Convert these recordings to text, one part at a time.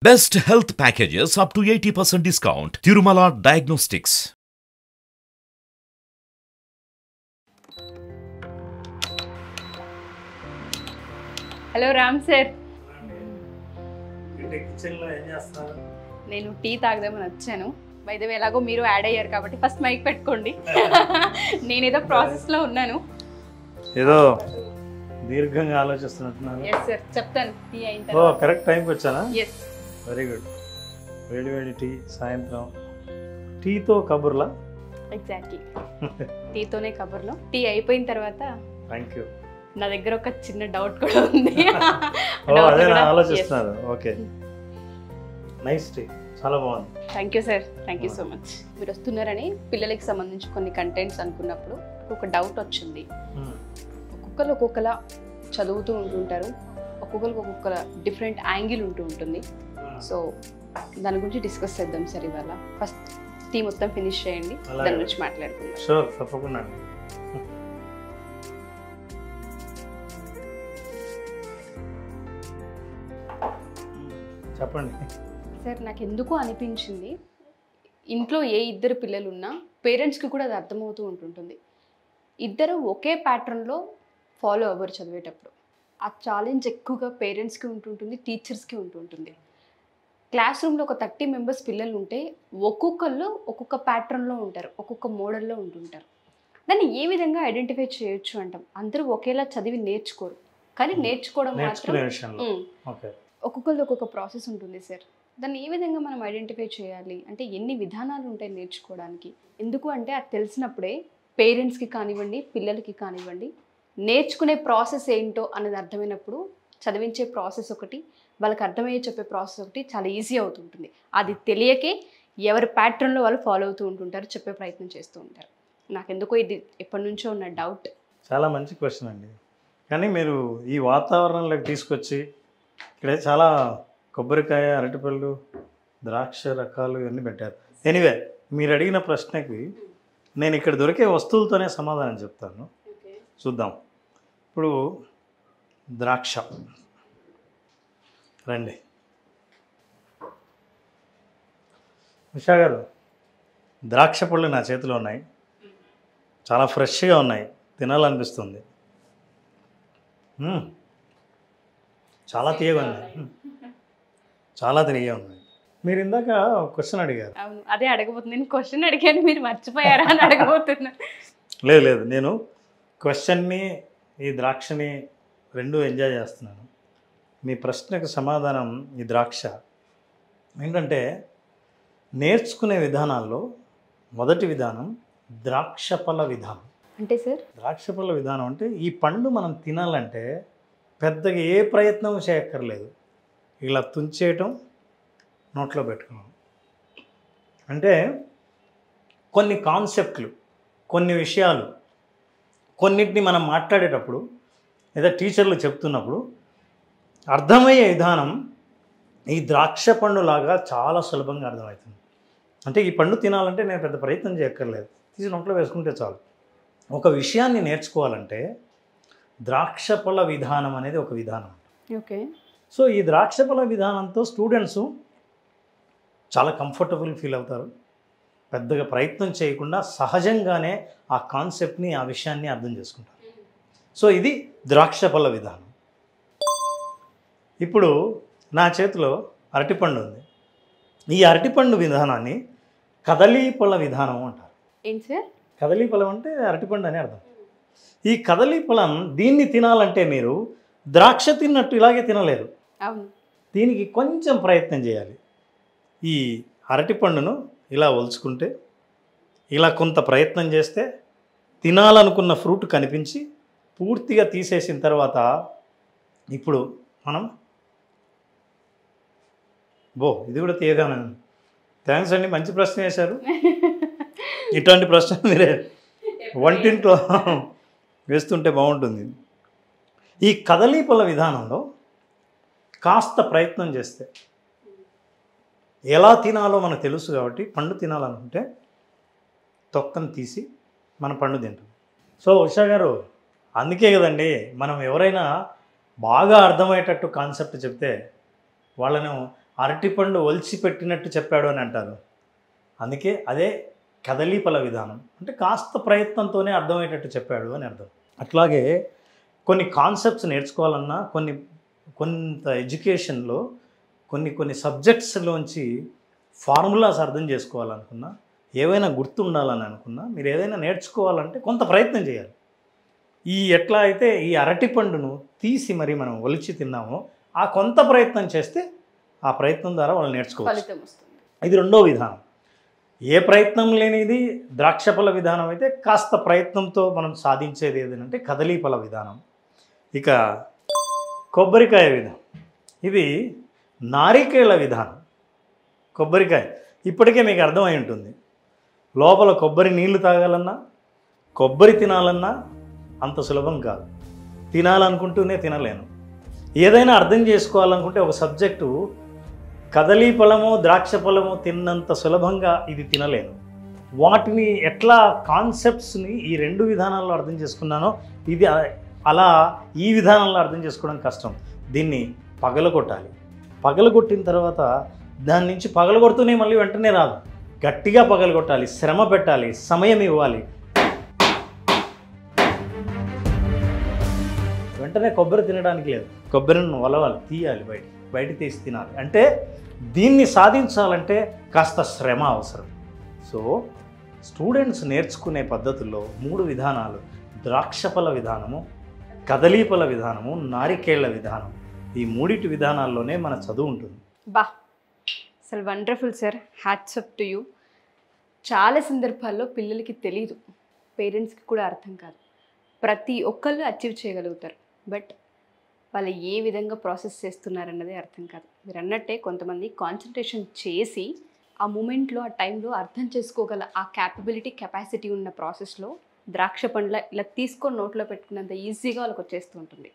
Best health packages up to 80% discount. Tirumala Diagnostics. Hello Ram sir, కిచెన్లో ఏం చేస్తున్నారు? నేను టీ తాగదామని వచ్చాను. బై ద వే ఎలాగో మీరు యాడ్ అయ్యారు కాబట్టి ఫస్ట్ మైక్ పెట్టుకోండి. నేనేదో ప్రాసెస్లో ఉన్నాను. ఏదో దీర్ఘంగా ఆలోచిస్తున్నట్టున్నారు. ఎస్ సార్, చెప్తాను టీ అయిన ఓ తర్వాత. కరెక్ట్ టైంకి వచ్చానా? Yes, very good. వేడి వేడి టీ సాయంత్రం. టీతో కబుర్లా? ఎగ్జాక్ట్లీ. టీతోనే కబుర్లో. టీ అయిపోయిన తర్వాత థ్యాంక్ యూ. నా దగ్గర ఒక చిన్న డౌట్ కూడా ఉంది. ఓ అదే నా ఆలోచిస్తున్నారు. ఓకే, నైస్ టీ, చాలా బాగుంది. Thank you sir, thank you so much. మీరు వస్తున్నారని పిల్లలకి సంబంధించి కొన్ని కంటెంట్స్ అనుకున్నప్పుడు ఒక డౌట్ వచ్చింది. ఒక్కొక్కరు ఒక్కొక్కలా చదువుతూ ఉంటుంటారు, ఒక్కొక్కరికి ఒక్కొక్క డిఫరెంట్ యాంగిల్ ఉంటుంది. సో దాని గురించి డిస్కస్ చేద్దాం సార్ ఇవాళ. ఫస్ట్ టీ మొత్తం ఫినిష్ చేయండి, దాని గురించి మాట్లాడుకుందాం. షూర్, తప్పకుండా అండి. చెప్పండి సార్, నాకు ఎందుకు అనిపించింది, ఇంట్లో ఏ ఇద్దరు పిల్లలు ఉన్నా పేరెంట్స్కి కూడా అది అర్థమవుతూ ఉంటుంటుంది. ఇద్దరు ఒకే ప్యాటర్న్లో ఫాలో అవ్వరు చదివేటప్పుడు. ఆ ఛాలెంజ్ ఎక్కువగా పేరెంట్స్కి ఉంటుంటుంది, టీచర్స్కి ఉంటుంటుంది. క్లాస్ రూమ్లో ఒక 30 మెంబర్స్ పిల్లలు ఉంటే ఒక్కొక్కళ్ళు ఒక్కొక్క ప్యాటర్న్లో ఉంటారు, ఒక్కొక్క మోడల్లో ఉంటుంటారు. దాన్ని ఏ విధంగా ఐడెంటిఫై చేయొచ్చు అంటాం. అందరూ ఒకేలా చదివి నేర్చుకోరు, కానీ నేర్చుకోవడం మాత్రం ఒక్కొక్కళ్ళు ఒక్కొక్క ప్రాసెస్ ఉంటుంది సార్. దాన్ని ఏ విధంగా మనం ఐడెంటిఫై చేయాలి అంటే ఎన్ని విధానాలు ఉంటాయి నేర్చుకోవడానికి? ఎందుకు అంటే అది తెలిసినప్పుడే పేరెంట్స్కి కానివ్వండి, పిల్లలకి కానివ్వండి, నేర్చుకునే ప్రాసెస్ ఏంటో అనేది అర్థమైనప్పుడు చదివించే ప్రాసెస్ ఒకటి, వాళ్ళకి అర్థమయ్యే చెప్పే ప్రాసెస్ ఒకటి చాలా ఈజీ అవుతుంటుంది. అది తెలియకే ఎవరి ప్యాటర్న్లో వాళ్ళు ఫాలో అవుతూ ఉంటుంటారు, చెప్పే ప్రయత్నం చేస్తూ ఉంటారు. నాకెందుకో ఇది ఎప్పటి నుంచో ఉన్న డౌట్. చాలా మంచి క్వశ్చన్ అండి. కానీ మీరు ఈ వాతావరణంలోకి తీసుకొచ్చి ఇక్కడ చాలా కొబ్బరికాయ, అరటిపళ్ళు, ద్రాక్ష రకాలు ఇవన్నీ పెట్టారు. ఎనీవే, మీరు అడిగిన ప్రశ్నకి నేను ఇక్కడ దొరికే వస్తువులతోనే సమాధానం చెప్తాను. చూద్దాం. ఇప్పుడు ద్రాక్ష రండి. ఉషా గారు, ద్రాక్ష పళ్ళు నా చేతిలో ఉన్నాయి, చాలా ఫ్రెష్గా ఉన్నాయి, తినాలనిపిస్తుంది. చాలా తీయగా ఉన్నాయి, చాలా తిరిగే ఉన్నాయి. మీరు ఇందాక క్వశ్చన్ అడిగారు. అవును, అదే అడగబోతుంది. నేను క్వశ్చన్ అడిగాను, మీరు మర్చిపోయారా అని అడగబోతున్నా. లేదు, నేను క్వశ్చన్ని ఈ ద్రాక్షని రెండు ఎంజాయ్ చేస్తున్నాను. మీ ప్రశ్నకు సమాధానం ఈ ద్రాక్ష. ఏంటంటే నేర్చుకునే విధానాల్లో మొదటి విధానం ద్రాక్షపల విధానం. అంటే సార్, ద్రాక్షపల విధానం అంటే ఈ పండు మనం తినాలంటే పెద్దగా ఏ ప్రయత్నం చేయక్కర్లేదు. ఇలా తుంచేయటం, నోట్లో పెట్టుకోవడం. అంటే కొన్ని కాన్సెప్ట్లు, కొన్ని విషయాలు, కొన్నిటిని మనం మాట్లాడేటప్పుడు లేదా టీచర్లు చెప్తున్నప్పుడు అర్థమయ్యే విధానం ఈ ద్రాక్ష పండులాగా చాలా సులభంగా అర్థమవుతుంది. అంటే ఈ పండు తినాలంటే నేను పెద్ద ప్రయత్నం చేయక్కర్లేదు, తీసి నోట్లో వేసుకుంటే చాలు. ఒక విషయాన్ని నేర్చుకోవాలంటే ద్రాక్షపల విధానం అనేది ఒక విధానం. ఓకే. సో ఈ ద్రాక్షపల విధానంతో స్టూడెంట్స్ చాలా కంఫర్టబుల్ ఫీల్ అవుతారు. పెద్దగా ప్రయత్నం చేయకుండా సహజంగానే ఆ కాన్సెప్ట్ని, ఆ విషయాన్ని అర్థం చేసుకుంటారు. సో ఇది ద్రాక్షపల విధానం. ఇప్పుడు నా చేతిలో అరటిపండు ఉంది. ఈ అరటిపండు విధానాన్ని కదలీపల విధానం అంటారు. ఏంటి సార్? కదలీఫలం అంటే అరటిపండు అని అర్థం. ఈ కదలీఫలం దీన్ని తినాలంటే మీరు ద్రాక్ష తిన్నట్టు ఇలాగే తినలేరు. అవును. దీనికి కొంచెం ప్రయత్నం చేయాలి. ఈ అరటిపండును ఇలా ఒలుచుకుంటే, ఇలా కొంత ప్రయత్నం చేస్తే తినాలనుకున్న ఫ్రూట్ కనిపించి పూర్తిగా తీసేసిన తర్వాత ఇప్పుడు మనం ఇది కూడా తీయగానే. థ్యాంక్స్ అండి, మంచి ప్రశ్న వేశారు. ఇటువంటి ప్రశ్న మీరే వంటింట్లో వేస్తుంటే బాగుంటుంది. ఈ కదలీపల విధానంలో కాస్త ప్రయత్నం చేస్తే ఎలా తినాలో మనకు తెలుసు కాబట్టి, పండు తినాలనుకుంటే తొక్కను తీసి మన పండు తింటాం. సో ఉషా గారు, అందుకే కదండి మనం ఎవరైనా బాగా అర్థమయ్యేటట్టు కాన్సెప్ట్ చెప్తే వాళ్ళను అరటిపండు ఒలిచి పెట్టినట్టు చెప్పాడు అని అంటారు. అందుకే అదే కదలీపల విధానం, అంటే కాస్త ప్రయత్నంతోనే అర్థమయ్యేటట్టు చెప్పాడు అని అర్థం. అట్లాగే కొన్ని కాన్సెప్ట్స్ నేర్చుకోవాలన్నా, కొంత ఎడ్యుకేషన్లో కొన్ని సబ్జెక్ట్స్లోంచి ఫార్ములాస్ అర్థం చేసుకోవాలనుకున్నా, ఏవైనా గుర్తుండాలని అనుకున్నా, మీరు ఏదైనా నేర్చుకోవాలంటే కొంత ప్రయత్నం చేయాలి. ఎట్లా అయితే ఈ అరటిపండును తీసి మరి మనం ఒలిచి తిన్నామో, ఆ కొంత ప్రయత్నం చేస్తే ఆ ప్రయత్నం ద్వారా వాళ్ళు నేర్చుకోవచ్చు. ఫలితం వస్తుంది. ఇది రెండో విధానం. ఏ ప్రయత్నం లేనిది ద్రాక్షఫల విధానం అయితే, కాస్త ప్రయత్నంతో మనం సాధించేది ఏదంటే కదలీఫల విధానం. ఇక కొబ్బరికాయ విధానం, ఇది నారికేళ విధానం. కొబ్బరికాయ ఇప్పటికే మీకు అర్థమై ఉంటుంది. లోపల కొబ్బరి నీళ్లు తాగాలన్నా, కొబ్బరి తినాలన్నా అంత సులభం కాదు. తినాలనుకుంటూనే తినలేను. ఏదైనా అర్థం చేసుకోవాలనుకుంటే ఒక సబ్జెక్టు కదలీ ఫలము ద్రాక్ష ఫలము తిన్నంత సులభంగా ఇది తినలేను. వాటిని ఎట్లా కాన్సెప్ట్స్ని ఈ రెండు విధానాల్లో అర్థం చేసుకున్నానో, ఇది అలా ఈ విధానంలో అర్థం చేసుకోవడం కష్టం. దీన్ని పగలగొట్టాలి. పగలగొట్టిన తర్వాత దాని నుంచి పగలగొడుతూనే మళ్ళీ వెంటనే రాదు. గట్టిగా పగలగొట్టాలి, శ్రమ పెట్టాలి, సమయం ఇవ్వాలి. వెంటనే కొబ్బరి తినడానికి లేదు. కొబ్బరిని వలవాలి, తీయాలి, బయట తీసి తినాలి. అంటే దీన్ని సాధించాలంటే కాస్త శ్రమ అవసరం. సో స్టూడెంట్స్ నేర్చుకునే పద్ధతుల్లో 3 విధానాలు: ద్రాక్షఫల విధానము, కదలీఫల విధానము, నారికేళ్ల విధానం. ఈ 3 విధానాల్లోనే మన చదువు ఉంటుంది. బా, అసలు wonderful sir, hats up to you. చాలా సందర్భాల్లో పిల్లలకి తెలీదు, పేరెంట్స్కి కూడా అర్థం కాదు. ప్రతి ఒక్కళ్ళు అచీవ్ చేయగలుగుతారు, బట్ వాళ్ళు ఏ విధంగా ప్రాసెస్ చేస్తున్నారన్నదే అర్థం కాదు. మీరు అన్నట్టే కొంతమంది కాన్సన్ట్రేషన్ చేసి ఆ మూమెంట్లో, ఆ టైంలో అర్థం చేసుకోగల ఆ కెపాసిటీ ఉన్న ప్రాసెస్లో ద్రాక్ష పండ్ల ఇలా తీసుకొని నోట్లో పెట్టుకున్నంత ఈజీగా వాళ్ళకి వచ్చేస్తూ ఉంటుంది.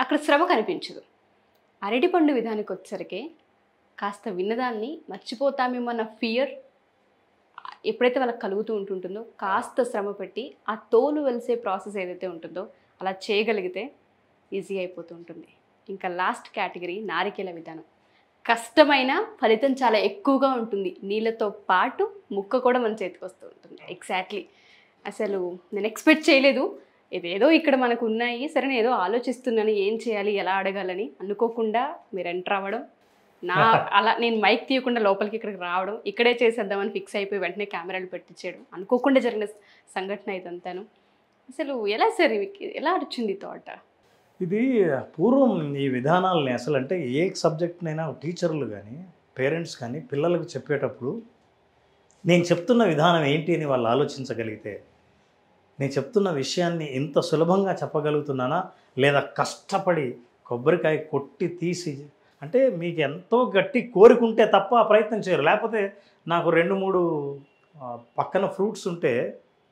అక్కడ శ్రమ కనిపించదు. అరటిపండు విధానికి వచ్చేసరికి కాస్త విన్నదాన్ని మర్చిపోతామేమో అన్న ఫియర్ ఎప్పుడైతే వాళ్ళకి కలుగుతూ ఉంటుందో, కాస్త శ్రమ పెట్టి ఆ తోలు వెలిసే ప్రాసెస్ ఏదైతే ఉంటుందో అలా చేయగలిగితే ఈజీ అయిపోతూ ఉంటుంది. ఇంకా లాస్ట్ కేటగిరీ నారికేల విధానం. కష్టమైన ఫలితం చాలా ఎక్కువగా ఉంటుంది. నీళ్ళతో పాటు ముక్క కూడా మన చేతికి వస్తూ ఉంటుంది. ఎగ్జాక్ట్లీ, అసలు నేను ఎక్స్పెక్ట్ చేయలేదు. ఇదేదో ఇక్కడ మనకు ఉన్నాయి, సరే నేను ఏదో ఆలోచిస్తున్నాను ఏం చేయాలి, ఎలా అడగాలని. అనుకోకుండా మీరు ఎంటర్ అవ్వడం, అలా నేను మైక్ తీయకుండా లోపలికి ఇక్కడికి రావడం, ఇక్కడే చేసేద్దామని ఫిక్స్ అయిపోయి వెంటనే కెమెరాలు పెట్టించేయడం, అనుకోకుండా జరిగిన సంఘటన ఇదంతాను. అసలు ఎలా సార్, ఎలా వచ్చింది థాట్? ఇది పూర్వం ఈ విధానాలని అసలు అంటే ఏ సబ్జెక్ట్నైనా టీచర్లు కానీ పేరెంట్స్ కానీ పిల్లలకు చెప్పేటప్పుడు నేను చెప్తున్న విధానం ఏంటి అని వాళ్ళు ఆలోచించగలిగితే, నేను చెప్తున్న విషయాన్ని ఇంత సులభంగా చెప్పగలుగుతున్నానా, లేదా కష్టపడి కొబ్బరికాయ కొట్టి తీసి, అంటే మీకు ఎంతో గట్టి కోరికుంటే తప్ప ఆ ప్రయత్నం చేయరు. లేకపోతే నాకు 2-3 పక్కన ఫ్రూట్స్ ఉంటే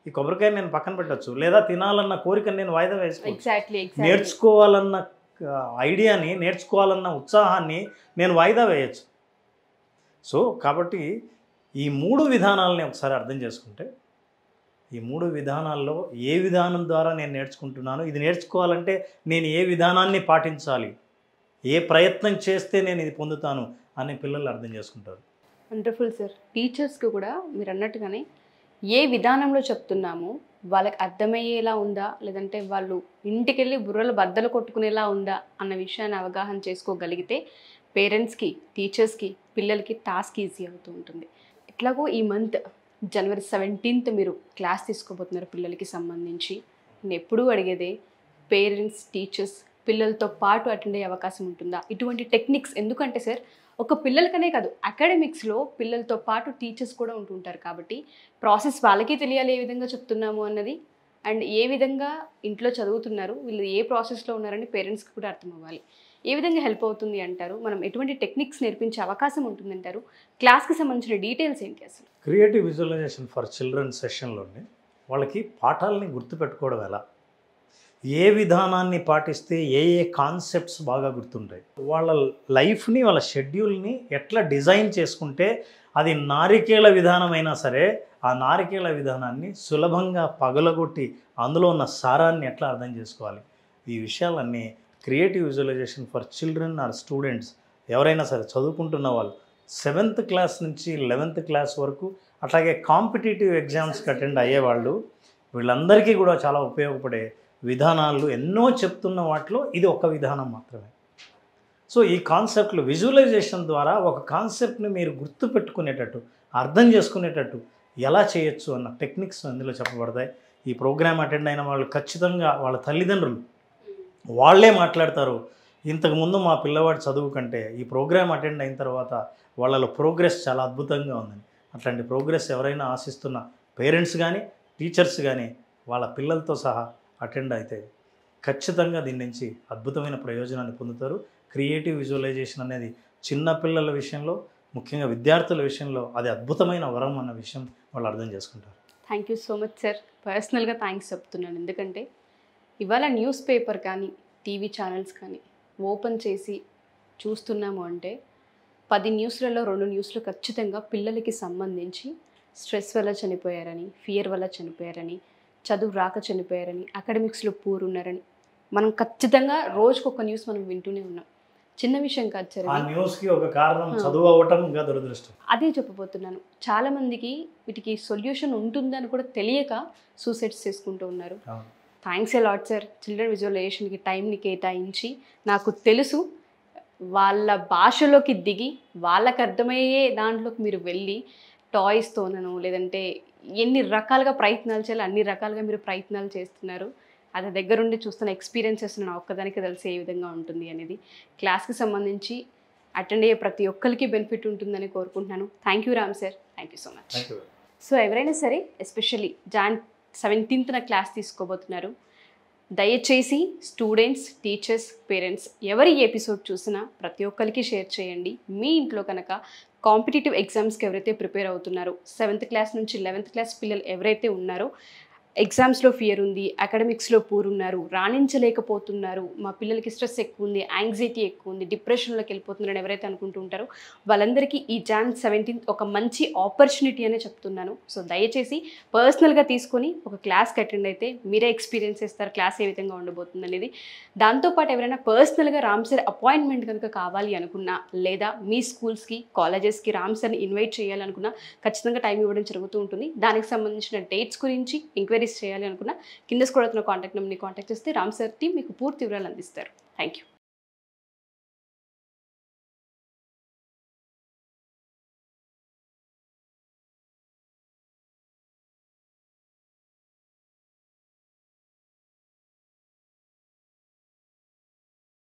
ఈ కొబ్బరికాయ నేను పక్కన పెట్టచ్చు, లేదా తినాలన్న కోరికను నేను వాయిదా వేసుకోవచ్చు. నేర్చుకోవాలన్న ఐడియాని, నేర్చుకోవాలన్న ఉత్సాహాన్ని నేను వాయిదా వేయచ్చు. సో కాబట్టి ఈ 3 విధానాలని ఒకసారి అర్థం చేసుకుంటే, ఈ 3 విధానాల్లో ఏ విధానం ద్వారా నేను నేర్చుకుంటున్నాను, ఇది నేర్చుకోవాలంటే నేను ఏ విధానాన్ని పాటించాలి, ఏ ప్రయత్నం చేస్తే నేను ఇది పొందుతాను అని పిల్లలు అర్థం చేసుకుంటారు. Wonderful sir. టీచర్స్కి కూడా మీరు అన్నట్టుగానే ఏ విధానంలో చెప్తున్నామో వాళ్ళకి అర్థమయ్యేలా ఉందా, లేదంటే వాళ్ళు ఇంటికెళ్ళి బుర్రలు బద్దలు కొట్టుకునేలా ఉందా అన్న విషయాన్ని అవగాహన చేసుకోగలిగితే పేరెంట్స్కి, టీచర్స్కి, పిల్లలకి టాస్క్ ఈజీ అవుతూ ఉంటుంది. ఎట్లాగో ఈ మంత్ జనవరి 17th మీరు క్లాస్ తీసుకోబోతున్నారు పిల్లలకి సంబంధించి. నేను ఎప్పుడూ అడిగేదే, పేరెంట్స్, టీచర్స్ పిల్లలతో పాటు అటెండ్ అయ్యే అవకాశం ఉంటుందా? ఇటువంటి టెక్నిక్స్, ఎందుకంటే సార్ ఒక పిల్లలకనే కాదు, అకాడమిక్స్లో పిల్లలతో పాటు టీచర్స్ కూడా ఉంటుంటారు కాబట్టి ప్రాసెస్ వాళ్ళకి తెలియాలి ఏ విధంగా చెప్తున్నాము అన్నది, అండ్ ఏ విధంగా ఇంట్లో చదువుతున్నారు, వీళ్ళు ఏ ప్రాసెస్లో ఉన్నారని పేరెంట్స్కి కూడా అర్థం అవ్వాలి. ఏ విధంగా హెల్ప్ అవుతుంది అంటారు? మనం ఎటువంటి టెక్నిక్స్ నేర్పించే అవకాశం ఉంటుందంటారు? క్లాస్కి సంబంధించిన డీటెయిల్స్ ఏంటి అసలు? క్రియేటివ్ విజువలైజేషన్ ఫర్ చిల్డ్రన్ సెషన్లోనే వాళ్ళకి పాఠాలని గుర్తుపెట్టుకోవడం ఎలా, ఏ విధానాన్ని పాటిస్తే ఏ కాన్సెప్ట్స్ బాగా గుర్తుంటాయి, వాళ్ళ లైఫ్ని, వాళ్ళ షెడ్యూల్ని ఎట్లా డిజైన్ చేసుకుంటే అది నారికేళ విధానమైనా సరే ఆ నారికేళ విధానాన్ని సులభంగా పగలగొట్టి అందులో ఉన్న సారాన్ని ఎట్లా అర్థం చేసుకోవాలి, ఈ విషయాలన్నీ creative visualisation for children or students ఎవరైనా సరే చదువుకుంటున్న వాళ్ళు 7th క్లాస్ నుంచి 11th క్లాస్ వరకు అట్లాగే కాంపిటేటివ్ ఎగ్జామ్స్కి అటెండ్ అయ్యేవాళ్ళు వీళ్ళందరికీ కూడా చాలా ఉపయోగపడే విధానాలు ఎన్నో చెప్తున్న వాటిలో ఇది ఒక విధానం మాత్రమే. సో ఈ కాన్సెప్ట్లు విజువలైజేషన్ ద్వారా ఒక కాన్సెప్ట్ని మీరు గుర్తుపెట్టుకునేటట్టు అర్థం చేసుకునేటట్టు ఎలా చేయొచ్చు అన్న టెక్నిక్స్ అందులో చెప్పబడతాయి. ఈ ప్రోగ్రామ్ అటెండ్ అయిన వాళ్ళు ఖచ్చితంగా వాళ్ళ తల్లిదండ్రులు వాళ్ళే మాట్లాడతారు, ఇంతకుముందు మా పిల్లవాడి చదువు కంటే ఈ ప్రోగ్రామ్ అటెండ్ అయిన తర్వాత వాళ్ళలో ప్రోగ్రెస్ చాలా అద్భుతంగా ఉందని. అట్లాంటి ప్రోగ్రెస్ ఎవరైనా ఆశిస్తున్న పేరెంట్స్ కానీ టీచర్స్ కానీ వాళ్ళ పిల్లలతో సహా అటెండ్ అయితే ఖచ్చితంగా దీని నుంచి అద్భుతమైన ప్రయోజనాన్ని పొందుతారు. క్రియేటివ్ విజువలైజేషన్ అనేది చిన్న పిల్లల విషయంలో ముఖ్యంగా విద్యార్థుల విషయంలో అది అద్భుతమైన వరం అన్న విషయం వాళ్ళు అర్థం చేసుకుంటారు. Thank you so much sir. పర్సనల్గా థ్యాంక్స్ చెప్తున్నాను. ఎందుకంటే ఇవాళ న్యూస్ పేపర్ కానీ టీవీ ఛానల్స్ కానీ ఓపెన్ చేసి చూస్తున్నాము అంటే 10 న్యూస్లలో 2 న్యూస్లు ఖచ్చితంగా పిల్లలకి సంబంధించి స్ట్రెస్ వల్ల చనిపోయారని, ఫియర్ వల్ల చనిపోయారని, చదువు రాక చనిపోయారని, అకాడమిక్స్లో పూర్ ఉన్నారని మనం ఖచ్చితంగా రోజుకొక న్యూస్ మనం వింటూనే ఉన్నాం. చిన్న విషయం కాదు సార్. ఆ న్యూస్కి ఒక కారణం చదువు అవ్వటం ఇంకా దురదృష్టం. అదే చెప్పబోతున్నాను. చాలామందికి వీటికి సొల్యూషన్ ఉంటుందని కూడా తెలియక సూసైడ్స్ చేసుకుంటూ ఉన్నారు. Thanks a lot sir. Children విజువలైజేషన్కి టైంని కేటాయించి నాకు తెలుసు వాళ్ళ భాషలోకి దిగి వాళ్ళకి అర్థమయ్యే దాంట్లోకి మీరు వెళ్ళి టాయ్స్తోనను లేదంటే ఎన్ని రకాలుగా ప్రయత్నాలు చేయాలి అన్ని రకాలుగా మీరు ప్రయత్నాలు చేస్తున్నారు. అది దగ్గరుండి చూస్తున్న ఎక్స్పీరియన్సెస్ నా ఒక్కదానికి తెలిసి ఏ విధంగా ఉంటుంది అనేది క్లాస్కి సంబంధించి అటెండ్ అయ్యే ప్రతి ఒక్కరికి బెనిఫిట్ ఉంటుందని కోరుకుంటున్నాను. Thank you Ram sir. Thank you so much. So ఎవరైనా సరే ఎస్పెషల్లీ Jan 17th క్లాస్ తీసుకోబోతున్నారు. దయచేసి స్టూడెంట్స్, టీచర్స్, పేరెంట్స్ ఎవరి ఎపిసోడ్ చూసినా ప్రతి ఒక్కరికి షేర్ చేయండి. మీ ఇంట్లో కనుక కాంపిటేటివ్ ఎగ్జామ్స్కి ఎవరైతే ప్రిపేర్ అవుతున్నారో 7th క్లాస్ నుంచి 11th క్లాస్ పిల్లలు ఎవరైతే ఉన్నారో ఎగ్జామ్స్లో ఫియర్ ఉంది, అకాడమిక్స్లో పూర్ ఉన్నారు, రాణించలేకపోతున్నారు, మా పిల్లలకి స్ట్రెస్ ఎక్కువ ఉంది, యాంగ్జైటీ ఎక్కువ ఉంది, డిప్రెషన్లోకి వెళ్ళిపోతున్నారని ఎవరైతే అనుకుంటూ ఉంటారో వాళ్ళందరికీ ఈ Jan 17th ఒక మంచి ఆపర్చునిటీ అనే చెప్తున్నాను. సో దయచేసి పర్సనల్గా తీసుకొని ఒక క్లాస్కి అటెండ్ అయితే మీరే ఎక్స్పీరియన్స్ చేస్తారు క్లాస్ ఏ విధంగా ఉండబోతుంది అనేది. దాంతోపాటు ఎవరైనా పర్సనల్గా రామ్ సార్ అపాయింట్మెంట్ కనుక కావాలి అనుకున్నా లేదా మీ స్కూల్స్కి కాలేజెస్కి రామ్ సార్ని ఇన్వైట్ చేయాలనుకున్నా ఖచ్చితంగా టైం ఇవ్వడం జరుగుతూ ఉంటుంది. దానికి సంబంధించిన డేట్స్ గురించి ఎంక్వైరీ చేయాలి అనుకున్నా కింద స్క్రోల్ అవుతున్న కాంటాక్ట్ నెంబర్ని కాంటాక్ట్ చేస్తే రామ్ సార్ టీం మీకు పూర్తి వివరాలు అందిస్తారు. Thank you.